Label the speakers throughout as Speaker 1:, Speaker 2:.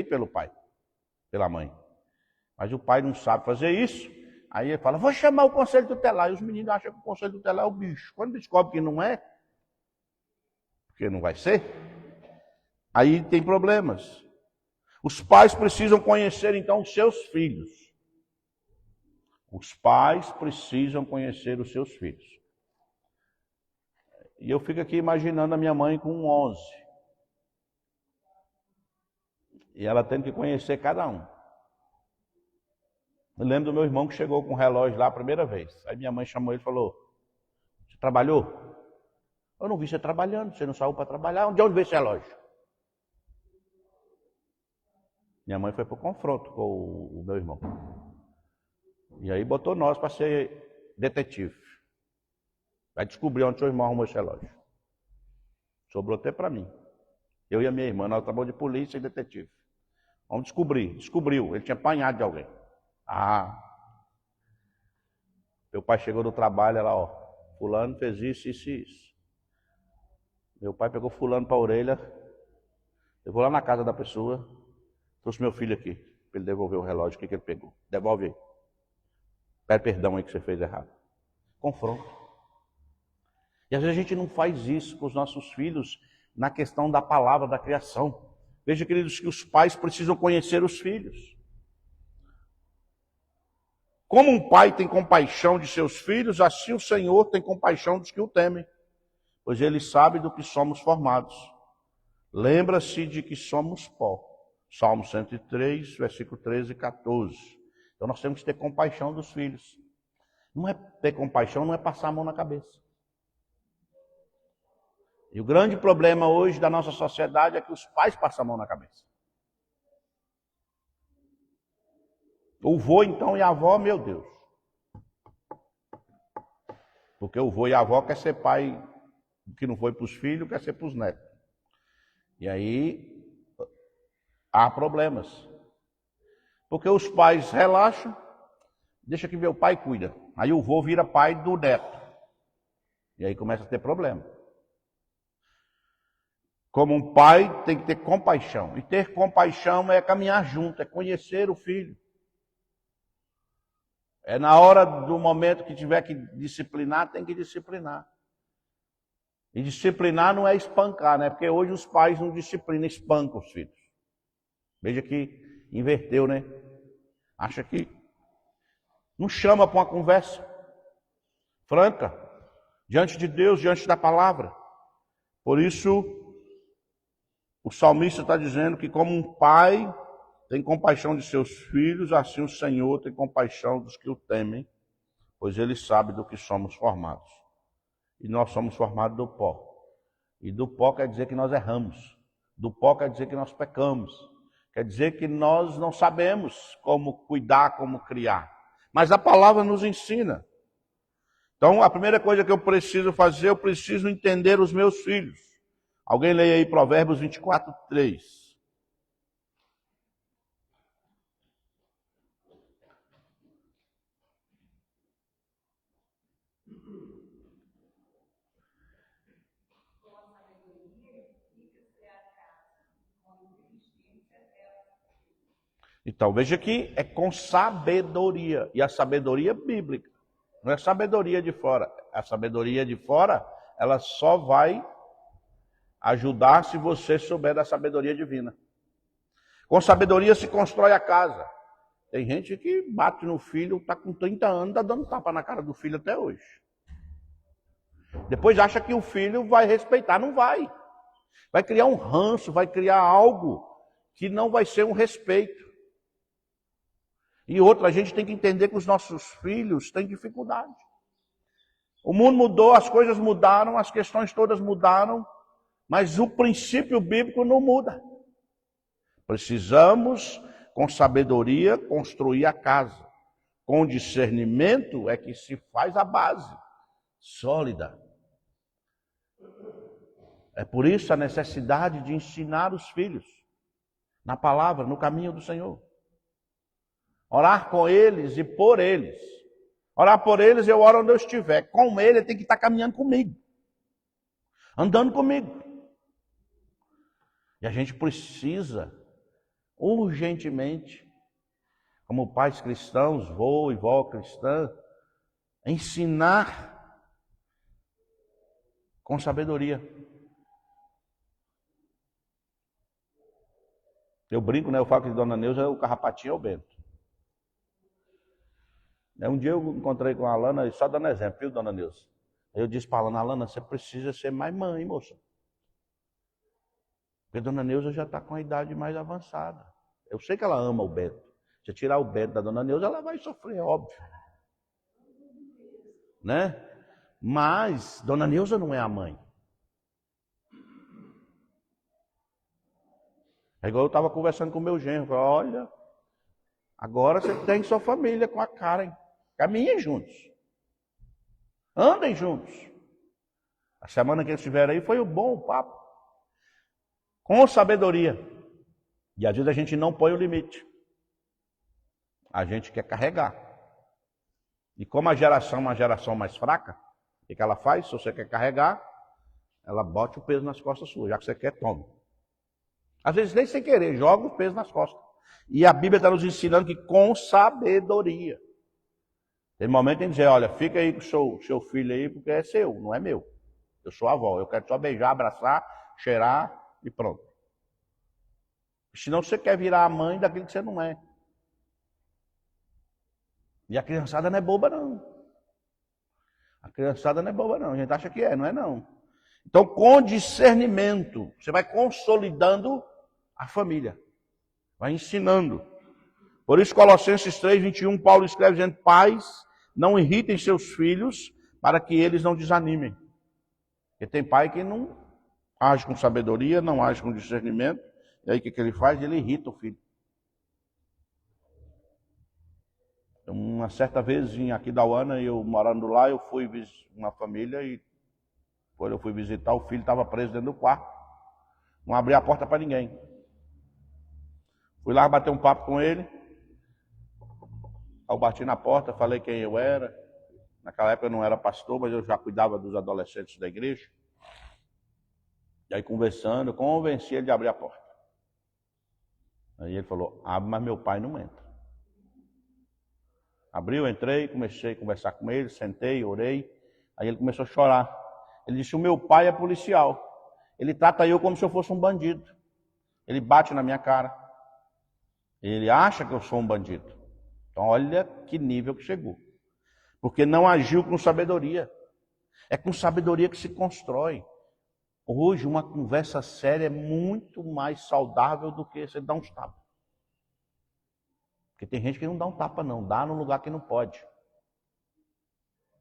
Speaker 1: pelo pai, pela mãe. Mas o pai não sabe fazer isso. Aí ele fala, vou chamar o conselho tutelar. E os meninos acham que o conselho tutelar é o bicho. Quando descobre que não é, porque não vai ser, aí tem problemas. Os pais precisam conhecer, então, os seus filhos. Os pais precisam conhecer os seus filhos. E eu fico aqui imaginando a minha mãe com 11. E ela tendo que conhecer cada um. Eu lembro do meu irmão que chegou com o relógio lá a primeira vez. Aí minha mãe chamou ele e falou, você trabalhou? Eu não vi você trabalhando, você não saiu para trabalhar. De onde veio esse relógio? Minha mãe foi para o confronto com o meu irmão. E aí botou nós para ser detetive. Vai descobrir onde seu irmão arrumou esse relógio. Sobrou até para mim. Eu e a minha irmã, nós trabalhamos de polícia e detetive. Vamos descobrir. Descobriu, ele tinha apanhado de alguém. Meu pai chegou do trabalho, ela, ó, fulano fez isso, isso e isso. Meu pai pegou fulano para a orelha, levou lá na casa da pessoa, trouxe meu filho aqui, para ele devolver o relógio, o que ele pegou. Devolve aí. Pede perdão aí que você fez errado. Confronto. E às vezes a gente não faz isso com os nossos filhos na questão da palavra, da criação. Veja, queridos, que os pais precisam conhecer os filhos. Como um pai tem compaixão de seus filhos, assim o Senhor tem compaixão dos que o temem, pois ele sabe do que somos formados. Lembra-se de que somos pó. Salmo 103, versículo 13 e 14. Então nós temos que ter compaixão dos filhos. Não é ter compaixão, não é passar a mão na cabeça. E o grande problema hoje da nossa sociedade é que os pais passam a mão na cabeça. O vô, então, e a avó, meu Deus. Porque o vô e a avó quer ser pai que não foi para os filhos, quer ser para os netos. E aí há problemas. Porque os pais relaxam, deixa que meu pai cuida. Aí o vô vira pai do neto. E aí começa a ter problema. Como um pai tem que ter compaixão. E ter compaixão é caminhar junto, é conhecer o filho. É na hora do momento que tiver que disciplinar, tem que disciplinar. E disciplinar não é espancar, né? Porque hoje os pais não disciplinam, espancam os filhos. Veja que inverteu, né? Acha que não chama para uma conversa franca, diante de Deus, diante da palavra. Por isso, o salmista está dizendo que como um pai tem compaixão de seus filhos, assim o Senhor tem compaixão dos que o temem, pois ele sabe do que somos formados. E nós somos formados do pó. E do pó quer dizer que nós erramos. Do pó quer dizer que nós pecamos. Quer dizer que nós não sabemos como cuidar, como criar. Mas a palavra nos ensina. Então, a primeira coisa que eu preciso fazer, eu preciso entender os meus filhos. Alguém leia aí Provérbios 24, 3. Então, veja que é com sabedoria. E a sabedoria bíblica. Não é sabedoria de fora. A sabedoria de fora, ela só vai ajudar se você souber da sabedoria divina. Com sabedoria se constrói a casa. Tem gente que bate no filho, está com 30 anos, está dando tapa na cara do filho até hoje. Depois acha que o filho vai respeitar. Não vai. Vai criar um ranço, vai criar algo que não vai ser um respeito. E outra, a gente tem que entender que os nossos filhos têm dificuldade. O mundo mudou, as coisas mudaram, as questões todas mudaram, mas o princípio bíblico não muda. Precisamos, com sabedoria, construir a casa. Com discernimento é que se faz a base sólida. É por isso a necessidade de ensinar os filhos na palavra, no caminho do Senhor. Orar com eles e por eles. Orar por eles, eu oro onde eu estiver. Com ele tem que estar caminhando comigo. Andando comigo. E a gente precisa urgentemente, como pais cristãos, vô e vó cristã, ensinar com sabedoria. Eu brinco, né? Eu falo que Dona Neuza, o carrapatinho é o Bento. Um dia eu encontrei com a Alana, só dando exemplo, viu, Dona Neuza? Eu disse para a Alana, Alana, você precisa ser mais mãe, moça. Porque Dona Neuza já está com a idade mais avançada. Eu sei que ela ama o Bento. Se tirar o Bento da Dona Neuza, ela vai sofrer, óbvio. Né? Mas Dona Neuza não é a mãe. É igual eu estava conversando com o meu genro. Falei, olha, agora você tem sua família com a Karen. Caminhem juntos. Andem juntos. A semana que eles estiveram aí foi um bom papo. Com sabedoria. E às vezes a gente não põe o limite. A gente quer carregar. E como a geração é uma geração mais fraca, o que ela faz? Se você quer carregar, ela bota o peso nas costas suas. Já que você quer, tome. Às vezes nem sem querer, joga o peso nas costas. E a Bíblia está nos ensinando que com sabedoria. Tem momento em dizer, olha, fica aí com o seu filho aí, porque é seu, não é meu. Eu sou a avó, eu quero só beijar, abraçar, cheirar e pronto. Senão você quer virar a mãe daquilo que você não é. E a criançada não é boba, não. A criançada não é boba, não. A gente acha que é, não é, não. Então, com discernimento, você vai consolidando a família. Vai ensinando. Por isso, Colossenses 3, 21, Paulo escreve dizendo, pais, não irritem seus filhos para que eles não desanimem. Porque tem pai que não age com sabedoria, não age com discernimento. E aí o que ele faz? Ele irrita o filho. Uma certa vez em Aquidauana, eu morando lá, eu fui uma família e quando eu fui visitar, o filho estava preso dentro do quarto. Não abria a porta para ninguém. Fui lá bater um papo com ele. Eu bati na porta, falei quem eu era. Naquela época eu não era pastor, mas eu já cuidava dos adolescentes da igreja. E aí conversando, eu convenci ele de abrir a porta. Aí ele falou, abre, mas meu pai não entra. Abriu, entrei, comecei a conversar com ele, sentei, orei. Aí ele começou a chorar. Ele disse, o meu pai é policial. Ele trata eu como se eu fosse um bandido. Ele bate na minha cara. Ele acha que eu sou um bandido. Então olha que nível que chegou. Porque não agiu com sabedoria. É com sabedoria que se constrói. Hoje uma conversa séria é muito mais saudável do que você dar uns tapas. Porque tem gente que não dá um tapa não, dá no lugar que não pode.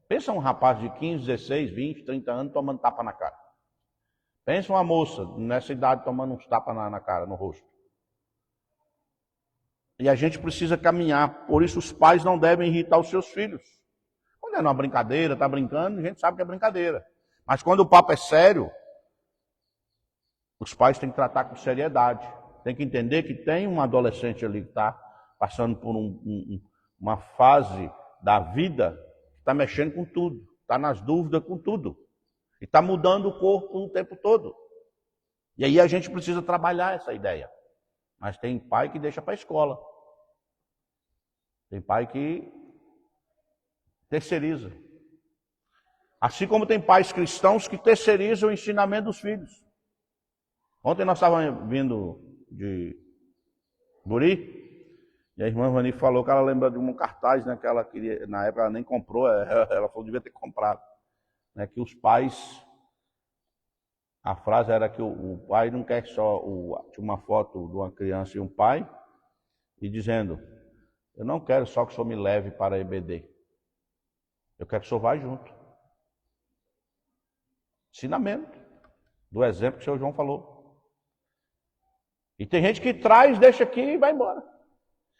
Speaker 1: Pensa um rapaz de 15, 16, 20, 30 anos tomando tapa na cara. Pensa uma moça nessa idade tomando uns tapas na cara, no rosto. E a gente precisa caminhar, por isso os pais não devem irritar os seus filhos. Quando é numa brincadeira, está brincando, a gente sabe que é brincadeira. Mas quando o papo é sério, os pais têm que tratar com seriedade. Tem que entender que tem um adolescente ali que está passando por uma fase da vida que está mexendo com tudo, está nas dúvidas com tudo. E está mudando o corpo o tempo todo. E aí a gente precisa trabalhar essa ideia. Mas tem pai que deixa para a escola. Tem pai que terceiriza. Assim como tem pais cristãos que terceirizam o ensinamento dos filhos. Ontem nós estávamos vindo de Buri, e a irmã Vani falou que ela lembra de um cartaz, né, que ela queria, na época ela nem comprou, ela falou que devia ter comprado. Né, que os pais, a frase era que o pai não quer só, tinha uma foto de uma criança e um pai, e dizendo, eu não quero só que o senhor me leve para a EBD, eu quero que o senhor vá junto. Ensinamento, do exemplo que o senhor João falou. E tem gente que traz, deixa aqui e vai embora.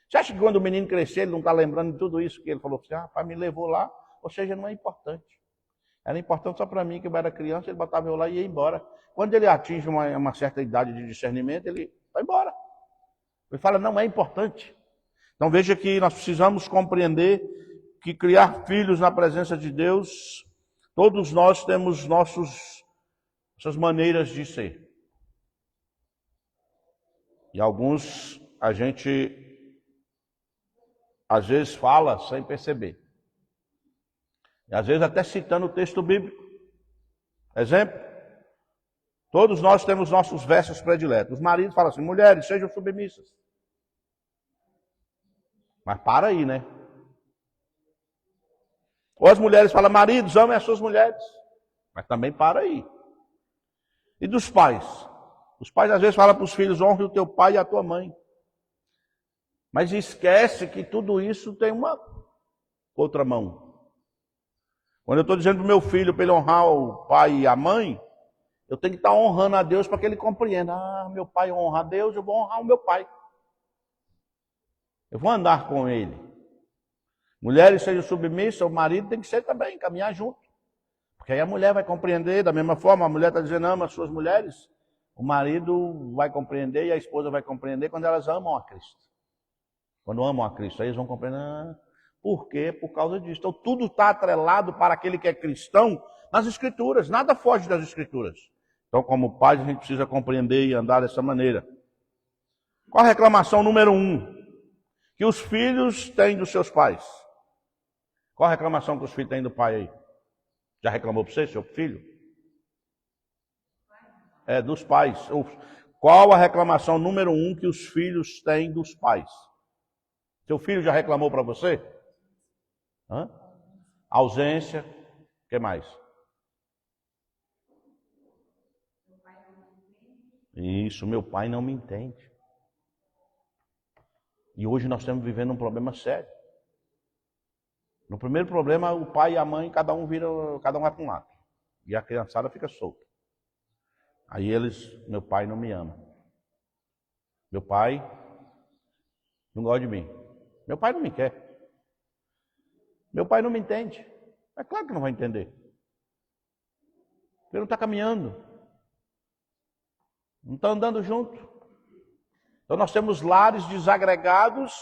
Speaker 1: Você acha que quando o menino crescer, ele não está lembrando de tudo isso que ele falou? Ah, pai me levou lá, ou seja, não é importante. Era importante só para mim, que eu era criança, ele botava eu lá e ia embora. Quando ele atinge uma certa idade de discernimento, ele vai embora. Ele fala, não é importante. Então veja que nós precisamos compreender que criar filhos na presença de Deus, todos nós temos nossas maneiras de ser. E alguns a gente às vezes fala sem perceber. E às vezes até citando o texto bíblico. Exemplo, todos nós temos nossos versos prediletos. Os maridos falam assim, mulheres, sejam submissas. Mas para aí, né? Ou as mulheres falam, maridos, amem as suas mulheres. Mas também para aí. E dos pais? Os pais às vezes falam para os filhos, honre o teu pai e a tua mãe. Mas esquece que tudo isso tem uma outra mão. Quando eu estou dizendo para o meu filho para ele honrar o pai e a mãe, eu tenho que estar honrando a Deus para que ele compreenda. Ah, meu pai honra a Deus, eu vou honrar o meu pai. Eu vou andar com ele. Mulheres sejam submissas, o marido tem que ser também, caminhar junto. Porque aí a mulher vai compreender, da mesma forma, a mulher está dizendo ama as suas mulheres, o marido vai compreender e a esposa vai compreender quando elas amam a Cristo. Quando amam a Cristo, aí eles vão compreender. Por quê? Por causa disso. Então tudo está atrelado para aquele que é cristão nas Escrituras, nada foge das Escrituras. Então, como pais, a gente precisa compreender e andar dessa maneira. Qual a reclamação número 1? Que os filhos têm dos seus pais. Qual a reclamação que os filhos têm do pai aí? Já reclamou para você, seu filho? É, dos pais. Qual a reclamação número 1 que os filhos têm dos pais? Seu filho já reclamou para você? Hã? Ausência. O que mais? Isso, meu pai não me entende. E hoje nós estamos vivendo um problema sério. No primeiro problema, o pai e a mãe, cada um vai para um lado. E a criançada fica solta. Aí meu pai não me ama. Meu pai não gosta de mim. Meu pai não me quer. Meu pai não me entende. É claro que não vai entender. Ele não está caminhando. Não está andando junto. Então nós temos lares desagregados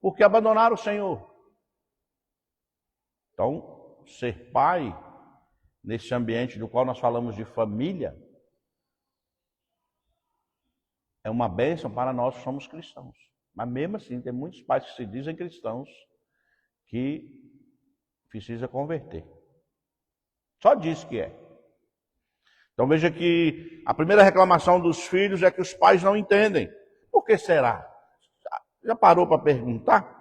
Speaker 1: porque abandonaram o Senhor. Então, ser pai, nesse ambiente do qual nós falamos de família, é uma bênção para nós que somos cristãos. Mas mesmo assim, tem muitos pais que se dizem cristãos que precisa converter. Só diz que é. Então veja que a primeira reclamação dos filhos é que os pais não entendem. Por que será? Já parou para perguntar?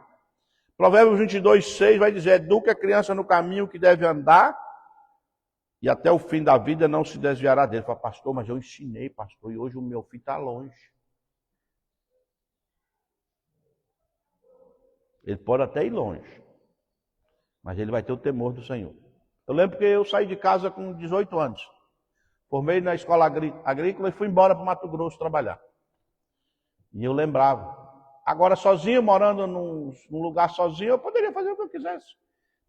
Speaker 1: Provérbios 22:6 vai dizer, eduque a criança no caminho que deve andar e até o fim da vida não se desviará dele. Fala, pastor, mas eu ensinei, pastor, e hoje o meu filho está longe. Ele pode até ir longe, mas ele vai ter o temor do Senhor. Eu lembro que eu saí de casa com 18 anos. Formei na escola agrícola e fui embora para o Mato Grosso trabalhar. E eu lembrava. Agora, sozinho, morando num lugar sozinho, eu poderia fazer o que eu quisesse.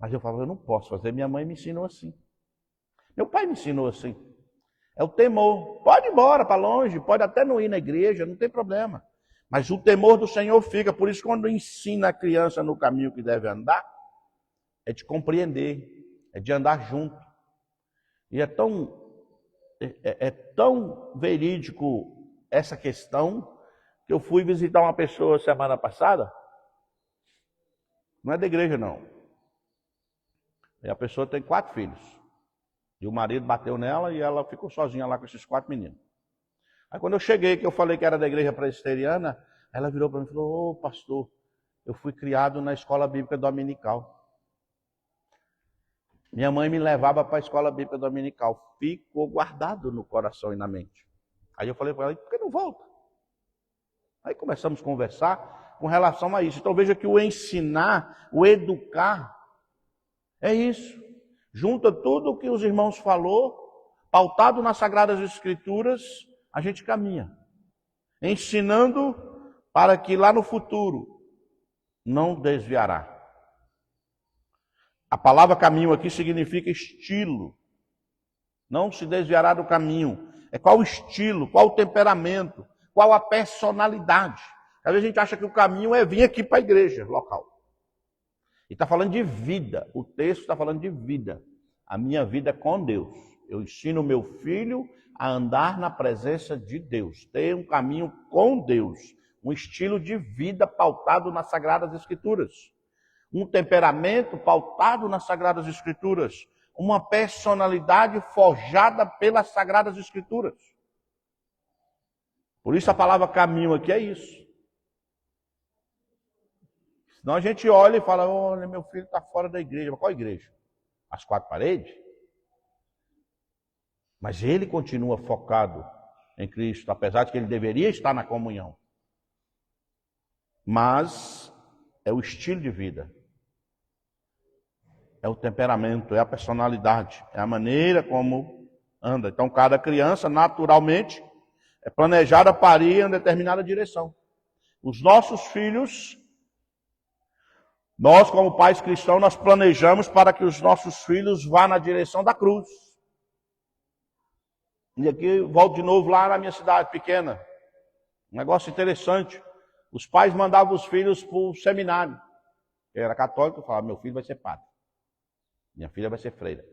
Speaker 1: Mas eu falava, eu não posso fazer, minha mãe me ensinou assim. Meu pai me ensinou assim. É o temor. Pode ir embora para longe, pode até não ir na igreja, não tem problema. Mas o temor do Senhor fica. Por isso, quando ensina a criança no caminho que deve andar, é de compreender, é de andar junto. E é tão verídico essa questão que eu fui visitar uma pessoa semana passada. Não é da igreja, não. E a pessoa tem 4 filhos. E o marido bateu nela e ela ficou sozinha lá com esses 4 meninos. Aí quando eu cheguei, que eu falei que era da igreja presbiteriana, ela virou para mim e falou, ô pastor, eu fui criado na escola bíblica dominical. Minha mãe me levava para a escola bíblica dominical. Ficou guardado no coração e na mente. Aí eu falei para ela, por que não volta? Aí começamos a conversar com relação a isso. Então veja que o ensinar, o educar, é isso. Junta tudo o que os irmãos falou, pautado nas Sagradas Escrituras, a gente caminha. Ensinando para que lá no futuro não desviará. A palavra caminho aqui significa estilo. Não se desviará do caminho. É qual o estilo, qual o temperamento, qual a personalidade. Às vezes a gente acha que o caminho é vir aqui para a igreja local. E está falando de vida. O texto está falando de vida. A minha vida é com Deus. Eu ensino o meu filho a andar na presença de Deus. Ter um caminho com Deus. um estilo de vida pautado nas Sagradas Escrituras, um temperamento pautado nas Sagradas Escrituras, uma personalidade forjada pelas Sagradas Escrituras. Por isso a palavra caminho aqui é isso. Senão a gente olha e fala, olha, meu filho está fora da igreja. Mas qual igreja? As quatro paredes? Mas ele continua focado em Cristo, apesar de que ele deveria estar na comunhão. Mas é o estilo de vida, é o temperamento, é a personalidade, é a maneira como anda. Então, cada criança, naturalmente, é planejada para ir em uma determinada direção. Os nossos filhos, nós como pais cristãos, nós planejamos para que os nossos filhos vá na direção da cruz. E aqui, volto de novo lá na minha cidade pequena. Um negócio interessante. Os pais mandavam os filhos para o seminário. Eu era católico, eu falava, meu filho vai ser padre. Minha filha vai ser freira.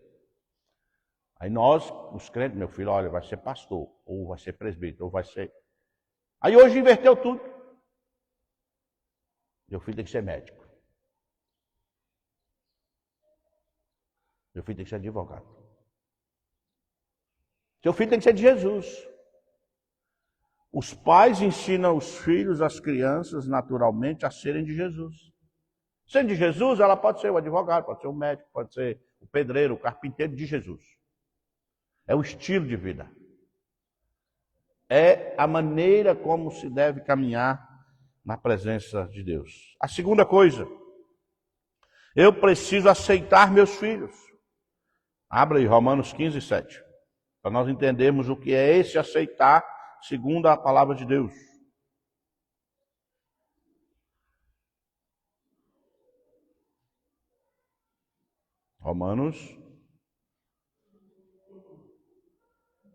Speaker 1: Aí nós, os crentes, meu filho, olha, vai ser pastor, ou vai ser presbítero, ou vai ser... Aí hoje inverteu tudo. Meu filho tem que ser médico. Meu filho tem que ser advogado. Seu filho tem que ser de Jesus. Os pais ensinam os filhos, as crianças, naturalmente, a serem de Jesus. Sendo de Jesus, ela pode ser o advogado, pode ser o médico, pode ser o pedreiro, o carpinteiro de Jesus. É o estilo de vida. É a maneira como se deve caminhar na presença de Deus. A segunda coisa, eu preciso aceitar meus filhos. Abra aí Romanos 15, 7. Para nós entendermos o que é esse aceitar segundo a palavra de Deus. Romanos.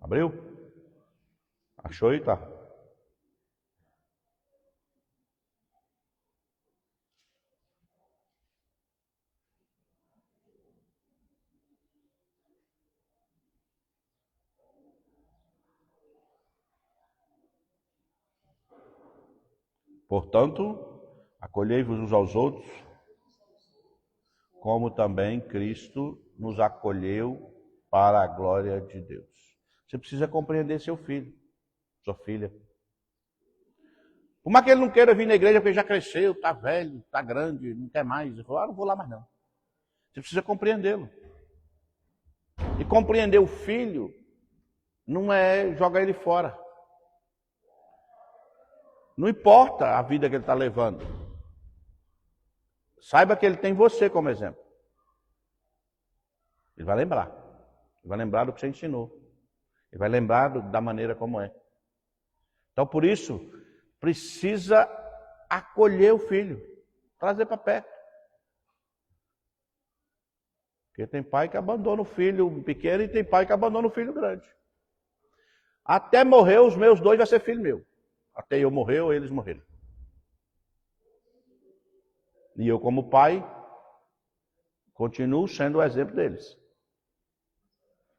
Speaker 1: Abriu? Achou aí? Tá. Portanto, acolhei-vos uns aos outros, como também Cristo nos acolheu para a glória de Deus. Você precisa compreender seu filho, sua filha. Por mais que ele não queira vir na igreja porque já cresceu, está velho, está grande, não quer mais. Ele falou, não vou lá mais não. Você precisa compreendê-lo. E compreender o filho não é jogar ele fora. Não importa a vida que ele está levando. Saiba que ele tem você como exemplo. Ele vai lembrar. Ele vai lembrar do que você ensinou. Ele vai lembrar da maneira como é. Então, por isso, precisa acolher o filho. Trazer para perto. Porque tem pai que abandona o filho pequeno e tem pai que abandona o filho grande. Até morrer, os meus dois vai ser filho meu. Até eu morrer ou eles morrerem. E eu, como pai, continuo sendo o exemplo deles.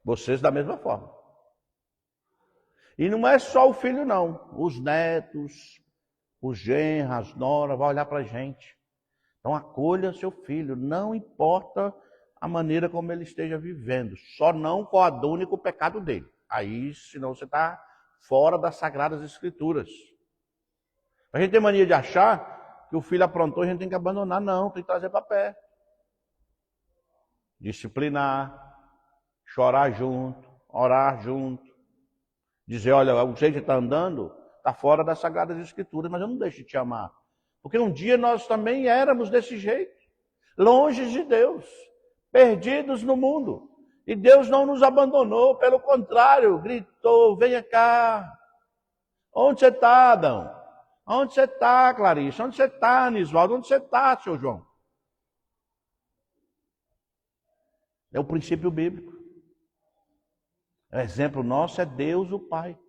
Speaker 1: Vocês da mesma forma. E não é só o filho, não. Os netos, os genros, as noras, vão olhar para a gente. Então acolha seu filho, não importa a maneira como ele esteja vivendo. Só não coadune com o pecado dele. Aí, senão você está fora das Sagradas Escrituras. A gente tem mania de achar que o filho aprontou e a gente tem que abandonar. Não, tem que trazer para perto. Disciplinar, chorar junto, orar junto. Dizer, olha, o jeito que está andando está fora das Sagradas Escrituras, mas eu não deixo de te amar. Porque um dia nós também éramos desse jeito. Longe de Deus, perdidos no mundo. E Deus não nos abandonou, pelo contrário, gritou, venha cá. Onde você está, Adão? Onde você está, Clarice? Onde você está, Nisvaldo? Onde você está, seu João? É o princípio bíblico. O exemplo nosso é Deus, o Pai.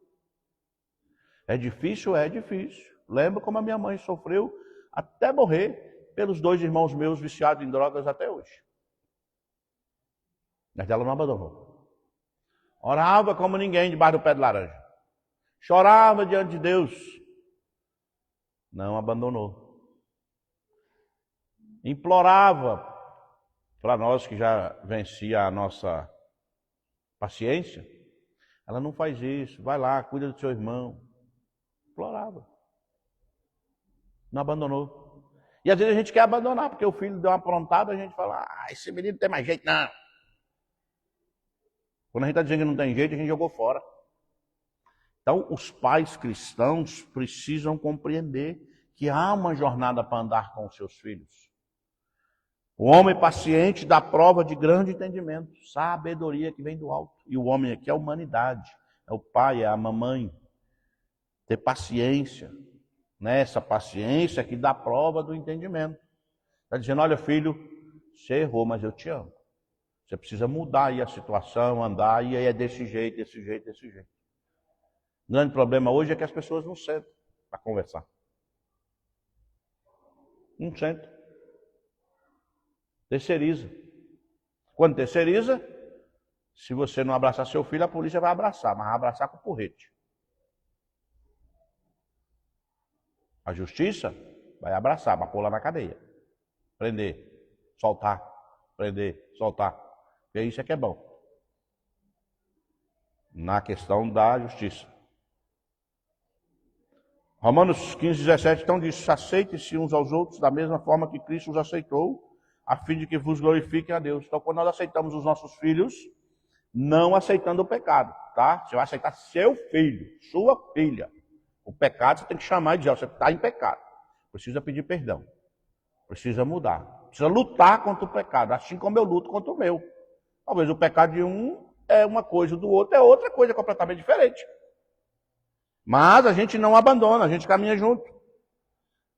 Speaker 1: É difícil? É difícil. Lembro como a minha mãe sofreu até morrer pelos dois irmãos meus viciados em drogas até hoje. Mas ela não abandonou. Orava como ninguém debaixo do pé de laranja. Chorava diante de Deus. Não abandonou. Implorava para nós que já vencia a nossa paciência. Ela não faz isso, vai lá, cuida do seu irmão. Implorava. Não abandonou. E às vezes a gente quer abandonar, porque o filho deu uma aprontada, a gente fala, esse menino não tem mais jeito, não. Quando a gente está dizendo que não tem jeito, a gente jogou fora. Então, os pais cristãos precisam compreender que há uma jornada para andar com os seus filhos. O homem paciente dá prova de grande entendimento, sabedoria que vem do alto. E o homem aqui é a humanidade, é o pai, é a mamãe. Ter paciência, né? Essa paciência que dá prova do entendimento. Está dizendo, olha filho, você errou, mas eu te amo. Você precisa mudar aí a situação, andar, e aí é desse jeito, desse jeito, desse jeito. O grande problema hoje é que as pessoas não sentam para conversar. Não sentam. Terceiriza. Quando terceiriza, se você não abraçar seu filho, a polícia vai abraçar, mas vai abraçar com porrete. A justiça vai abraçar, vai pôr lá na cadeia. Prender, soltar, prender, soltar. Porque isso é que é bom. Na questão da justiça. Romanos 15, 17, então diz, aceitem-se uns aos outros da mesma forma que Cristo os aceitou, a fim de que vos glorifiquem a Deus. Então, quando nós aceitamos os nossos filhos, não aceitando o pecado, tá? Você vai aceitar seu filho, sua filha. O pecado você tem que chamar e dizer, você está em pecado. Precisa pedir perdão. Precisa mudar. Precisa lutar contra o pecado, assim como eu luto contra o meu. Talvez o pecado de um é uma coisa, do outro é outra coisa completamente diferente. Mas a gente não abandona, a gente caminha junto.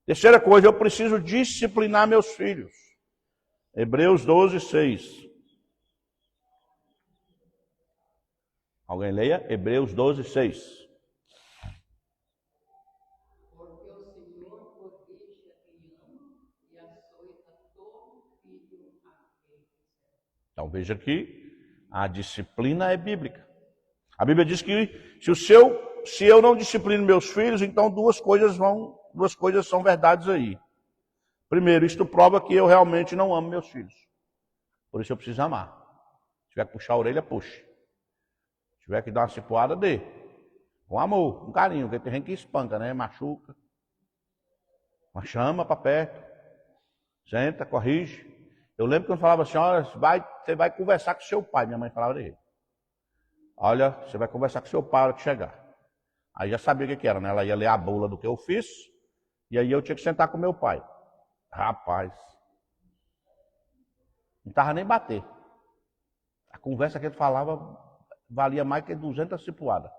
Speaker 1: Terceira coisa, eu preciso disciplinar meus filhos. Hebreus 12, 6. Alguém leia? Hebreus 12, 6.
Speaker 2: Porque o Senhor corrige a quem ama e açoita todo filho a quem quiser.
Speaker 1: Então veja que a disciplina é bíblica. A Bíblia diz que se eu não disciplino meus filhos, então duas coisas são verdades aí. Primeiro, isto prova que eu realmente não amo meus filhos. Por isso eu preciso amar. Se tiver que puxar a orelha, puxe. Se tiver que dar uma cipuada, dê. Com amor, com carinho, porque tem gente que espanca, né? Machuca. Mas chama para perto. Senta, corrige. Eu lembro quando falava assim, olha, você vai conversar com seu pai. Minha mãe falava dele. Olha, você vai conversar com seu pai na hora que chegar. Aí já sabia o que era, né? Ela ia ler a bula do que eu fiz, e aí eu tinha que sentar com meu pai. Rapaz, não estava nem bater. A conversa que ele falava valia mais que 200 cipuadas.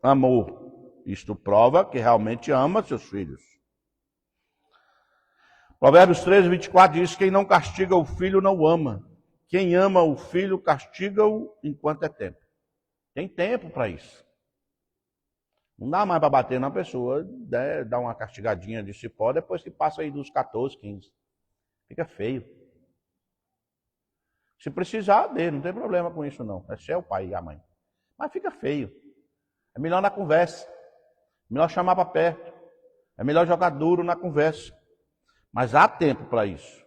Speaker 1: Amor. Isto prova que realmente ama seus filhos. Provérbios 13, 24 diz, quem não castiga o filho não ama. Quem ama o filho, castiga-o enquanto é tempo. Tem tempo para isso. Não dá mais para bater na pessoa, né? Dá uma castigadinha de cipó, depois que passa aí dos 14, 15. Fica feio. Se precisar, dê, não tem problema com isso não. É seu pai e a mãe. Mas fica feio. É melhor na conversa. É melhor chamar para perto. É melhor jogar duro na conversa. Mas há tempo para isso.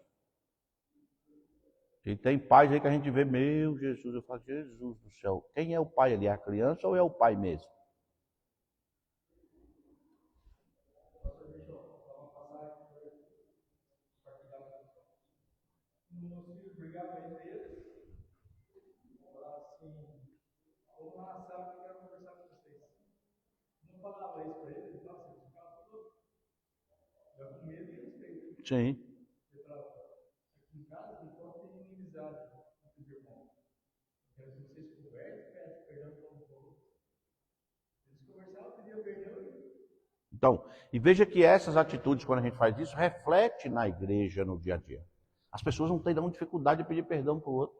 Speaker 1: E tem pais aí que a gente vê, meu Jesus, eu falo, Jesus do céu, quem é o pai ali? É a criança ou é o pai mesmo?
Speaker 3: Meus filhos brigavam entre eles, falavam assim, vamos lá na sala que eu quero conversar com vocês. Não falava isso para eles, nossa, eles ficavam todos com medo e respeito.
Speaker 1: Sim.
Speaker 3: Eu falava, aqui em casa não pode ter inimizade entre os irmãos. Quero que vocês conversem, peçam perdão para um outro. Eles conversavam, pediam perdão.
Speaker 1: Então, e veja que essas atitudes, quando a gente faz isso, reflete na igreja no dia a dia. As pessoas não têm nenhuma dificuldade de pedir perdão para o outro.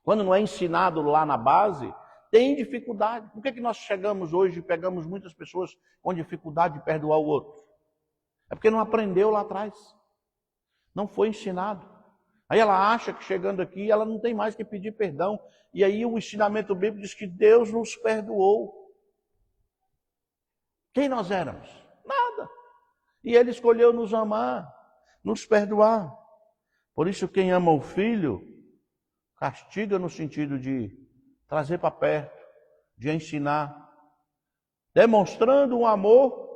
Speaker 1: Quando não é ensinado lá na base, tem dificuldade. Por que nós chegamos hoje e pegamos muitas pessoas com dificuldade de perdoar o outro? É porque não aprendeu lá atrás. Não foi ensinado. Aí ela acha que chegando aqui, ela não tem mais que pedir perdão. E aí o ensinamento bíblico diz que Deus nos perdoou. Quem nós éramos? Nada. E Ele escolheu nos amar, nos perdoar. Por isso, quem ama o filho, castiga no sentido de trazer para perto, de ensinar, demonstrando um amor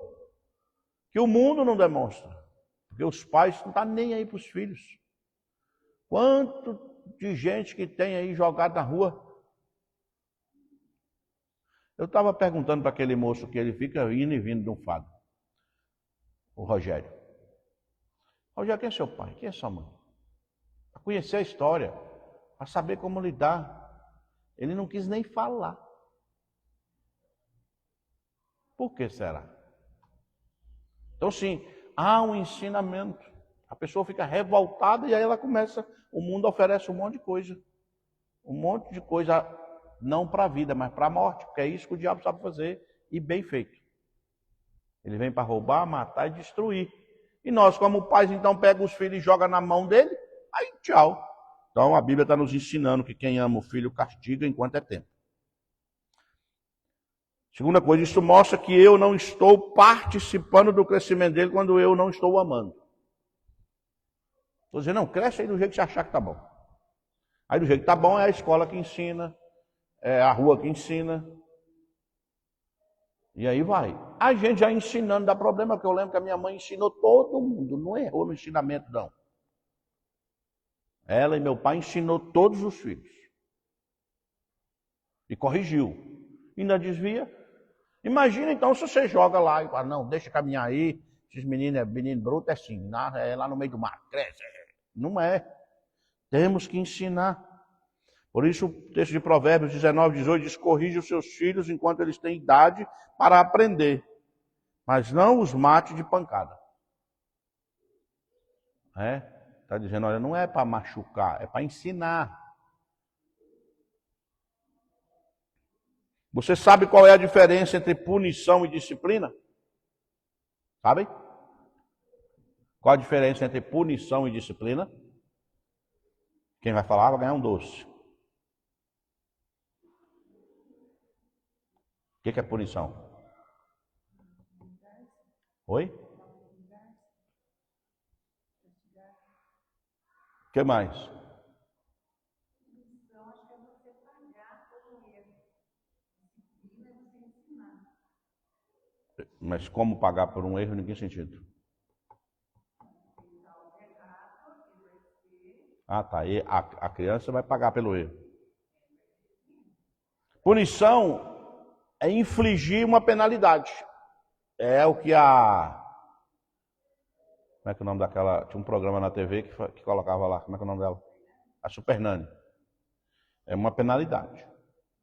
Speaker 1: que o mundo não demonstra. Porque os pais não estão nem aí para os filhos. Quanto de gente que tem aí jogado na rua. Eu estava perguntando para aquele moço que ele fica indo e vindo de um fado. O Rogério. Rogério, quem é seu pai? Quem é sua mãe? Para conhecer a história, para saber como lidar. Ele não quis nem falar. Por que será? Então, sim, há um ensinamento. A pessoa fica revoltada e aí ela começa, o mundo oferece um monte de coisa. Um monte de coisa, não para a vida, mas para a morte, porque é isso que o diabo sabe fazer, e bem feito. Ele vem para roubar, matar e destruir. E nós, como pais, então, pega os filhos e joga na mão dele, aí tchau. Então, a Bíblia está nos ensinando que quem ama o filho castiga enquanto é tempo. Segunda coisa, isso mostra que eu não estou participando do crescimento dele quando eu não estou amando. Estou dizendo, não, cresce aí do jeito que você achar que está bom. Aí do jeito que está bom é a escola que ensina, é a rua que ensina. E aí vai. A gente já ensinando dá problema, porque eu lembro que a minha mãe ensinou todo mundo, não errou no ensinamento não. Ela e meu pai ensinou todos os filhos. E corrigiu. Ainda desvia. Imagina então se você joga lá e fala, não, deixa caminhar aí, esses meninos, menino bruto é assim, é lá no meio do mar, cresce. Não é. Temos que ensinar. Por isso o texto de Provérbios 19, 18 diz, corrige os seus filhos enquanto eles têm idade para aprender, mas não os mate de pancada. Está dizendo, olha, não é para machucar, é para ensinar. Você sabe qual é a diferença entre punição e disciplina? Sabe? Qual a diferença entre punição e disciplina? Quem vai falar vai ganhar um doce. O que é punição? Oi? O que mais? Mas como pagar por um erro em nenhum sentido? Ah, tá. E a criança vai pagar pelo erro. Punição é infligir uma penalidade. É o que a... Como é que é o nome daquela... Tinha um programa na TV que colocava lá. Como é que é o nome dela? A Super Nani. É uma penalidade.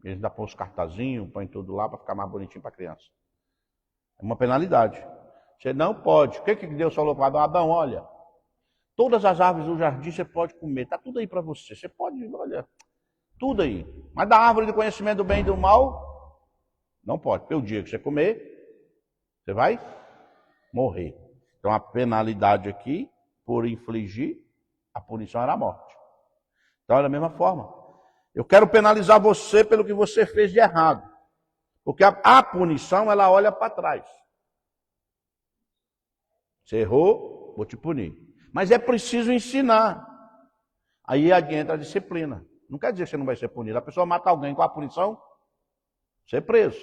Speaker 1: Eles dão os cartazinhos, põem tudo lá para ficar mais bonitinho para a criança. É uma penalidade. Você não pode. O que Deus falou para Adão? Olha, todas as árvores do jardim você pode comer. Está tudo aí para você. Você pode, olha, tudo aí. Mas da árvore do conhecimento do bem e do mal, não pode. Porque o dia que você comer, você vai morrer. Então a penalidade aqui, por infligir, a punição era a morte. Então é da mesma forma. Eu quero penalizar você pelo que você fez de errado. Porque a punição, ela olha para trás. Você errou, vou te punir. Mas é preciso ensinar. Aí entra a disciplina. Não quer dizer que você não vai ser punido. A pessoa mata alguém com a punição, ser preso.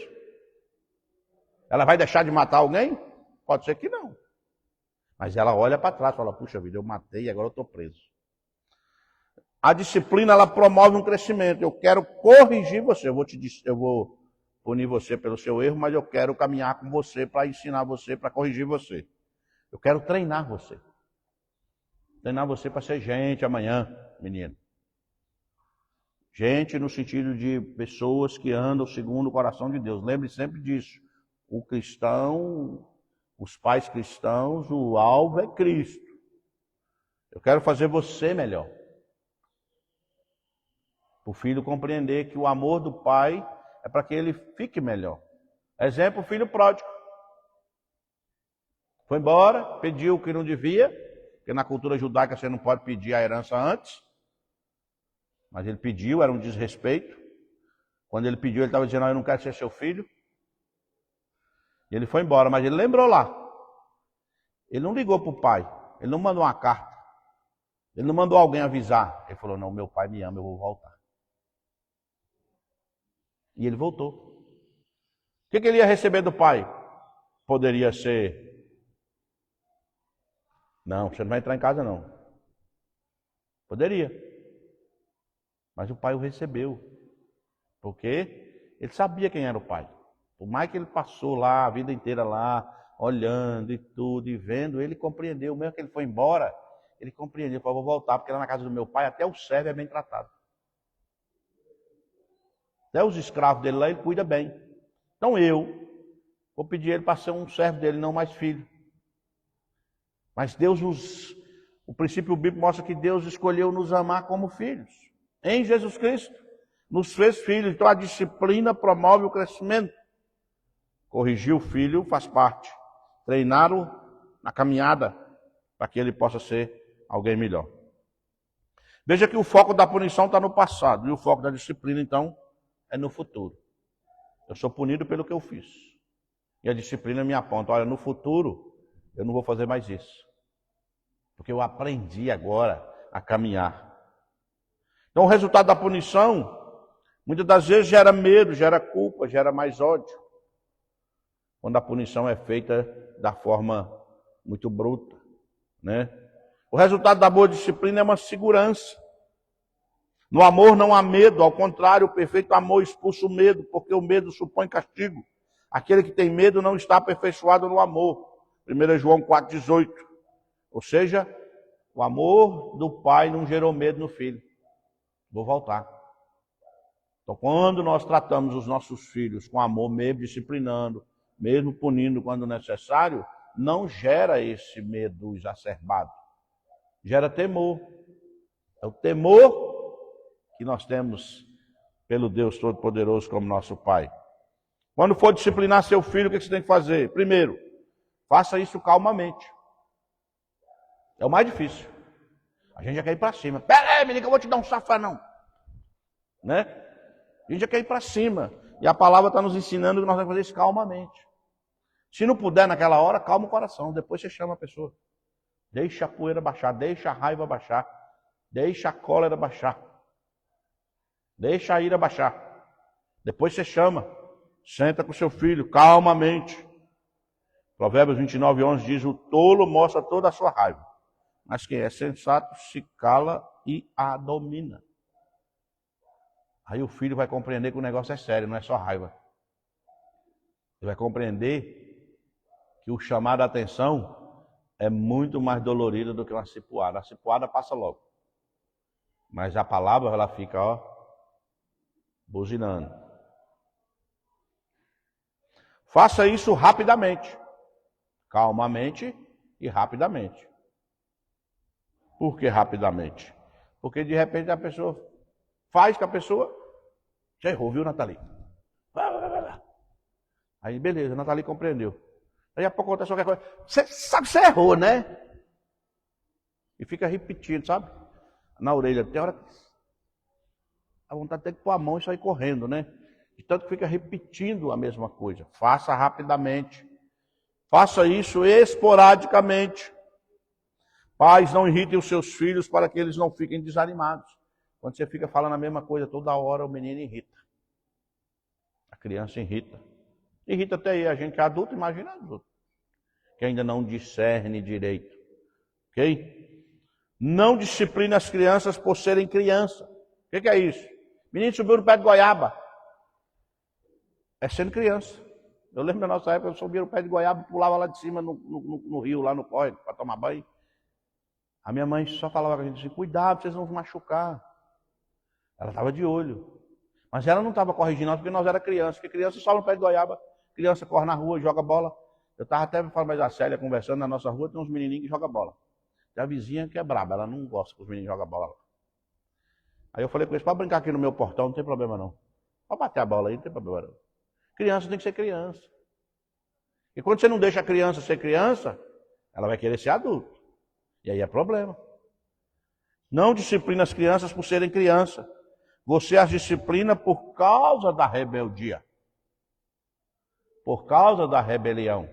Speaker 1: Ela vai deixar de matar alguém? Pode ser que não. Mas ela olha para trás e fala, puxa vida, eu matei e agora eu estou preso. A disciplina, ela promove um crescimento. Eu quero corrigir você. Eu vou punir você pelo seu erro, mas eu quero caminhar com você para ensinar você, para corrigir você. Eu quero treinar você. Treinar você para ser gente amanhã, menino. Gente no sentido de pessoas que andam segundo o coração de Deus. Lembre sempre disso. O cristão, os pais cristãos, o alvo é Cristo. Eu quero fazer você melhor. O filho compreender que o amor do pai é para que ele fique melhor. Exemplo, o filho pródigo. Foi embora, pediu o que não devia, porque na cultura judaica você não pode pedir a herança antes. Mas ele pediu, era um desrespeito. Quando ele pediu, ele estava dizendo, eu não quero ser seu filho. E ele foi embora, mas ele lembrou lá. Ele não ligou para o pai, ele não mandou uma carta, ele não mandou alguém avisar. Ele falou, não, meu pai me ama, eu vou voltar. E ele voltou. O que ele ia receber do pai? Poderia ser, não, você não vai entrar em casa não. Poderia. Mas o pai o recebeu. Porque ele sabia quem era o pai. Por mais que ele passou lá, a vida inteira lá, olhando e tudo, e vendo, ele compreendeu. Mesmo que ele foi embora, ele compreendeu. Falou, vou voltar, porque lá na casa do meu pai, até o servo é bem tratado. Até os escravos dele lá, ele cuida bem. Então eu vou pedir ele para ser um servo dele, não mais filho. Mas o princípio bíblico mostra que Deus escolheu nos amar como filhos. Em Jesus Cristo. Nos fez filhos. Então a disciplina promove o crescimento. Corrigir o filho faz parte. Treiná-lo na caminhada para que ele possa ser alguém melhor. Veja que o foco da punição está no passado. E o foco da disciplina, então, é no futuro. Eu sou punido pelo que eu fiz. E a disciplina me aponta, olha, no futuro eu não vou fazer mais isso. Porque eu aprendi agora a caminhar. Então o resultado da punição, muitas das vezes gera medo, gera culpa, gera mais ódio. Quando a punição é feita da forma muito bruta, né? O resultado da boa disciplina é uma segurança. No amor não há medo, ao contrário, o perfeito amor expulsa o medo, porque o medo supõe castigo. Aquele que tem medo não está aperfeiçoado no amor. 1 João 4,18. Ou seja, o amor do pai não gerou medo no filho. Vou voltar. Então, quando nós tratamos os nossos filhos com amor, mesmo disciplinando, mesmo punindo quando necessário, não gera esse medo exacerbado. Gera temor. É o temor que nós temos pelo Deus Todo-Poderoso como nosso Pai. Quando for disciplinar seu filho, o que você tem que fazer? Primeiro, faça isso calmamente. É o mais difícil. A gente já quer ir para cima. Pera aí, menino, que eu vou te dar um safanão. Né? A gente já quer ir para cima. E a palavra está nos ensinando que nós vamos fazer isso calmamente. Se não puder naquela hora, calma o coração. Depois você chama a pessoa. Deixa a poeira baixar, deixa a raiva baixar, deixa a cólera baixar. Deixa a ira baixar. Depois você chama. Senta com seu filho, calmamente. Provérbios 29:11 diz, o tolo mostra toda a sua raiva. Mas quem é sensato se cala e a domina. Aí o filho vai compreender que o negócio é sério, não é só raiva. Ele vai compreender que o chamar a atenção é muito mais dolorido do que uma cipuada. A cipuada passa logo. Mas a palavra, ela fica, buzinando. Faça isso rapidamente. Calmamente e rapidamente. Por que rapidamente? Porque de repente a pessoa faz com a pessoa, já errou, viu, Nathalie? Aí beleza, a Nathalie compreendeu. Aí a pouco acontece qualquer coisa. Você sabe que você errou, né? E fica repetindo, sabe? Na orelha. Tem hora que a vontade de ter que pôr a mão e sair correndo, né? De tanto que fica repetindo a mesma coisa. Faça rapidamente. Faça isso esporadicamente. Pais, não irritem os seus filhos para que eles não fiquem desanimados. Quando você fica falando a mesma coisa toda hora, o menino irrita. A criança irrita. Irrita até aí a gente adulto, imagina adulto. Que ainda não discerne direito. Ok? Não discipline as crianças por serem criança. O que é isso? Menino subiu no pé de goiaba. É sendo criança. Eu lembro da nossa época, eu subia no pé de goiaba, pulava lá de cima no rio, lá no córrego, para tomar banho. A minha mãe só falava com a gente assim, cuidado, vocês vão se machucar. Ela estava de olho. Mas ela não estava corrigindo nós, porque nós era criança. Porque criança sobe no pé de goiaba, criança corre na rua, joga bola. Eu estava até falando mais a Célia, conversando na nossa rua, tem uns menininhos que jogam bola. Tem a vizinha que é braba, ela não gosta que os meninos jogam bola. Aí eu falei com eles, pode brincar aqui no meu portão, não tem problema não. Pode bater a bola aí, não tem problema não. Criança tem que ser criança. E quando você não deixa a criança ser criança, ela vai querer ser adulto. E aí é problema. Não disciplina as crianças por serem criança. Você as disciplina por causa da rebeldia. por causa da rebelião.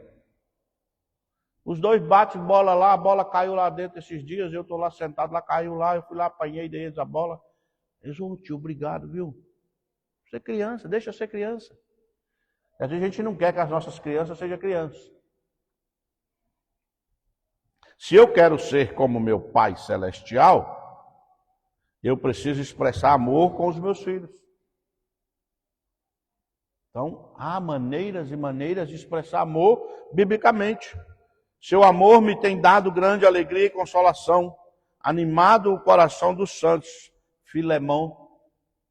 Speaker 1: Os dois batem bola lá, a bola caiu lá dentro esses dias, eu estou lá sentado, lá caiu lá, eu fui lá, apanhei deles a bola. Eles, ô tio, obrigado, viu? Você é criança, deixa ser criança. Às vezes a gente não quer que as nossas crianças sejam crianças. Se eu quero ser como meu Pai Celestial, eu preciso expressar amor com os meus filhos. Então, há maneiras e maneiras de expressar amor biblicamente. Seu amor me tem dado grande alegria e consolação, animado o coração dos santos. Filemão,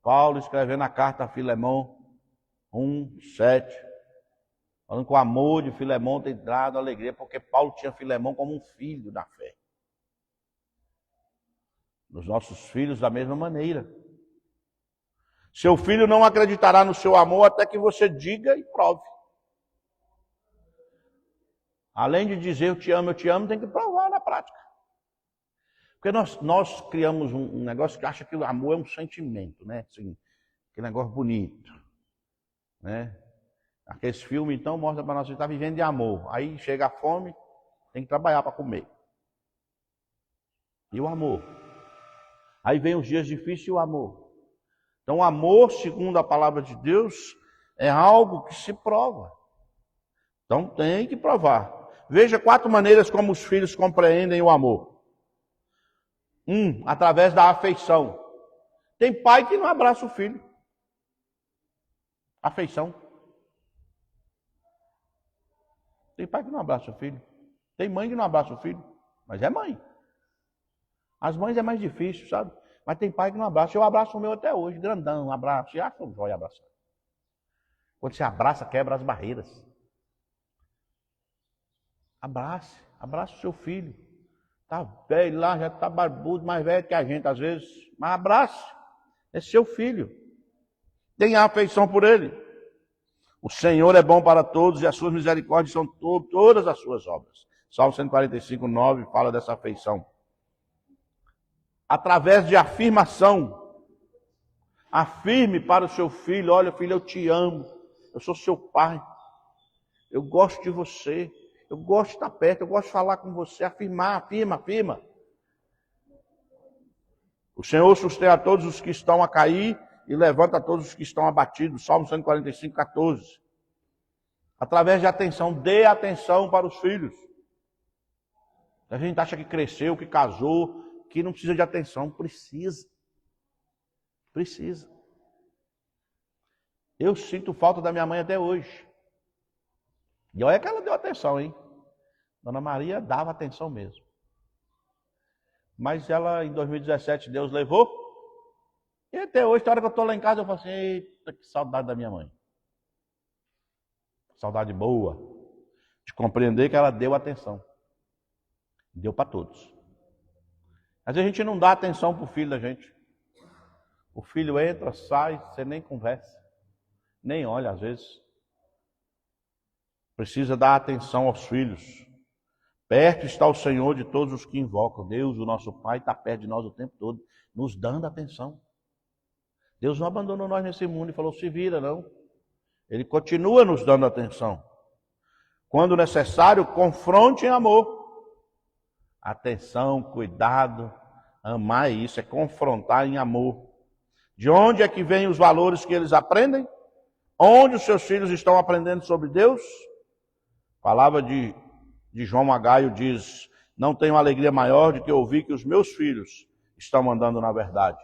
Speaker 1: Paulo escrevendo a carta a Filemão 1:7, falando que o amor de Filemão tem dado alegria, porque Paulo tinha Filemão como um filho da fé. Nos nossos filhos da mesma maneira. Seu filho não acreditará no seu amor até que você diga e prove. Além de dizer eu te amo, tem que provar na prática. Porque nós criamos um negócio que acha que o amor é um sentimento, né? Assim, aquele negócio bonito, né? Aqueles filmes, então, mostra para nós que está vivendo de amor. Aí chega a fome, tem que trabalhar para comer. E o amor? Aí vem os dias difíceis e o amor. Então, o amor, segundo a palavra de Deus, é algo que se prova. Então, tem que provar. Veja 4 maneiras como os filhos compreendem o amor. 1, através da afeição. Tem pai que não abraça o filho. Afeição. Tem pai que não abraça o filho. Tem mãe que não abraça o filho. Mas é mãe. As mães é mais difícil, sabe? Mas tem pai que não abraça. Eu abraço o meu até hoje, grandão, abraço. E acho um jóia abraçar. Quando você abraça, quebra as barreiras. Abrace o seu filho. Está velho lá, já está barbudo, mais velho que a gente às vezes. Mas abrace. É seu filho. Tenha afeição por ele. O Senhor é bom para todos e as suas misericórdias são todas as suas obras. Salmo 145:9 fala dessa afeição. Através de afirmação. Afirme para o seu filho: olha, filho, eu te amo. Eu sou seu pai. Eu gosto de você. Eu gosto de estar perto. Eu gosto de falar com você. Afirma. O Senhor sustém a todos os que estão a cair e levanta a todos os que estão abatidos. Salmo 145:14. Através de atenção, dê atenção para os filhos. A gente acha que cresceu, que casou, que não precisa de atenção. Precisa. Eu sinto falta da minha mãe até hoje. E olha que ela deu atenção, hein? Dona Maria dava atenção mesmo. Mas ela, em 2017, Deus levou. E até hoje, na hora que eu estou lá em casa, eu falo assim: eita, que saudade da minha mãe. Saudade boa. De compreender que ela deu atenção. Deu para todos. Às vezes a gente não dá atenção para o filho da gente. O filho entra, sai, você nem conversa. Nem olha às vezes. Precisa dar atenção aos filhos. Perto está o Senhor de todos os que invocam. Deus, o nosso Pai, está perto de nós o tempo todo, nos dando atenção. Deus não abandonou nós nesse mundo e falou: se vira, não. Ele continua nos dando atenção. Quando necessário, confronte em amor. Atenção, cuidado, amar isso, é confrontar em amor. De onde é que vêm os valores que eles aprendem? Onde os seus filhos estão aprendendo sobre Deus? A palavra de João Magaio diz: não tenho alegria maior do que ouvir que os meus filhos estão andando na verdade.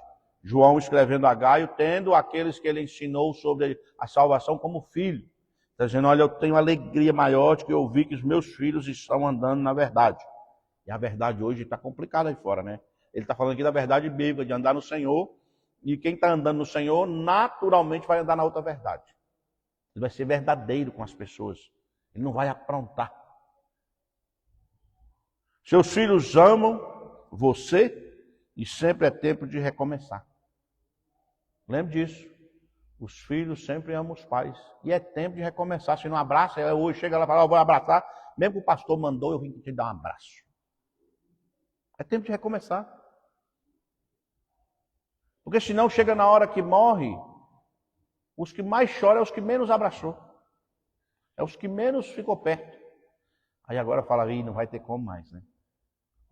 Speaker 1: João escrevendo a Gaio, tendo aqueles que ele ensinou sobre a salvação como filho. Está dizendo: olha, eu tenho alegria maior do que ouvir que os meus filhos estão andando na verdade. E a verdade hoje está complicada aí fora, né? Ele está falando aqui da verdade bíblica, de andar no Senhor. E quem está andando no Senhor, naturalmente vai andar na outra verdade. Ele vai ser verdadeiro com as pessoas. Ele não vai aprontar. Seus filhos amam você e sempre é tempo de recomeçar. Lembre disso. Os filhos sempre amam os pais. E é tempo de recomeçar. Se não abraça, hoje chega lá e fala: eu vou abraçar. Mesmo que o pastor mandou, eu vim te dar um abraço. É tempo de recomeçar. Porque senão chega na hora que morre, os que mais choram é os que menos abraçou. É os que menos ficou perto. Aí agora fala, não vai ter como mais, né?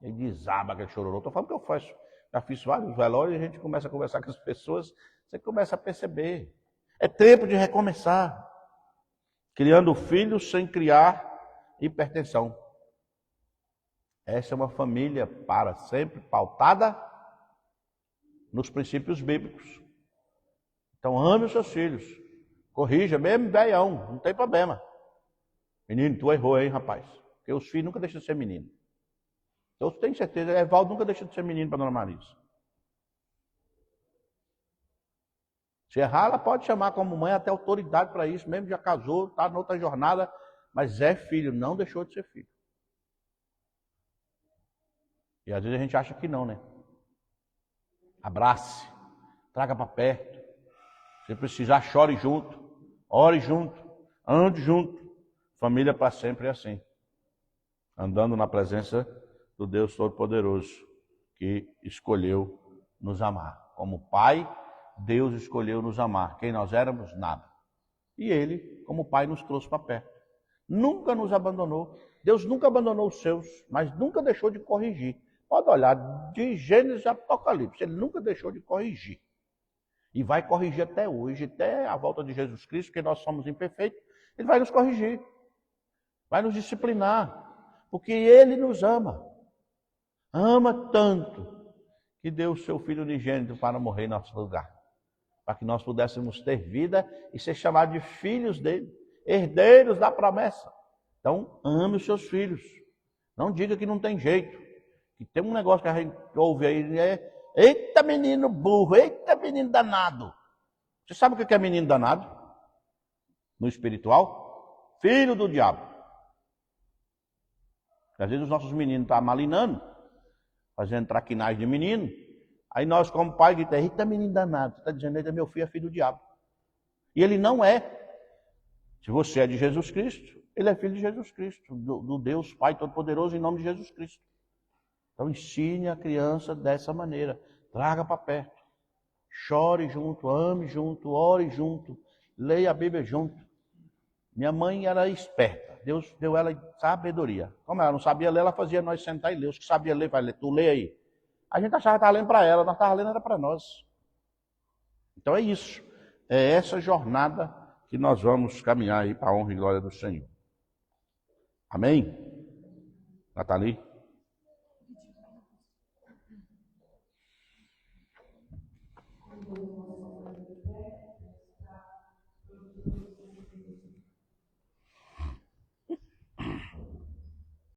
Speaker 1: Ele desaba aquele chororô. Estou falando que eu faço. Já fiz vários velórios e a gente começa a conversar com as pessoas, você começa a perceber. É tempo de recomeçar. Criando filhos sem criar hipertensão. Essa é uma família para sempre pautada nos princípios bíblicos. Então ame os seus filhos. Corrija, mesmo velhão, não tem problema. Menino, tu errou, hein, rapaz? Porque os filhos nunca deixam de ser menino. Eu tenho certeza, Evaldo nunca deixou de ser menino para Dona Marisa. Se errar, ela pode chamar como mãe até autoridade para isso, mesmo já casou, está noutra jornada, mas é filho, não deixou de ser filho. E às vezes a gente acha que não, né? Abrace, traga para perto. Se precisar, chore junto, ore junto, ande junto. Família para sempre é assim. Andando na presença do Deus Todo-Poderoso, que escolheu nos amar. Como Pai, Deus escolheu nos amar. Quem nós éramos? Nada. E Ele, como Pai, nos trouxe para perto. Nunca nos abandonou. Deus nunca abandonou os seus, mas nunca deixou de corrigir. Pode olhar, de Gênesis a Apocalipse, Ele nunca deixou de corrigir. E vai corrigir até hoje, até a volta de Jesus Cristo, porque nós somos imperfeitos. Ele vai nos corrigir, vai nos disciplinar, porque Ele nos ama. Ama tanto que deu o seu Filho unigênito para morrer em nosso lugar. Para que nós pudéssemos ter vida e ser chamados de filhos dele, herdeiros da promessa. Então, ame os seus filhos. Não diga que não tem jeito. Que tem um negócio que a gente ouve aí, eita menino burro, eita menino danado. Você sabe o que é menino danado? No espiritual? Filho do diabo. Às vezes os nossos meninos estão malinando, fazendo traquinagem de menino. Aí nós, como pai, gritamos, eita menino danado, você está dizendo, ele é meu filho, é filho do diabo. E ele não é. Se você é de Jesus Cristo, ele é filho de Jesus Cristo, do Deus Pai Todo-Poderoso, em nome de Jesus Cristo. Então ensine a criança dessa maneira, traga para perto, chore junto, ame junto, ore junto, leia a Bíblia junto. Minha mãe era esperta, Deus deu ela sabedoria. Como ela não sabia ler, ela fazia nós sentar e ler. Os que sabia ler, vai ler, tu lê aí. A gente achava que estava lendo para ela, nós estávamos lendo era para nós. Então é isso, é essa jornada que nós vamos caminhar aí para a honra e glória do Senhor. Amém? Nathalie?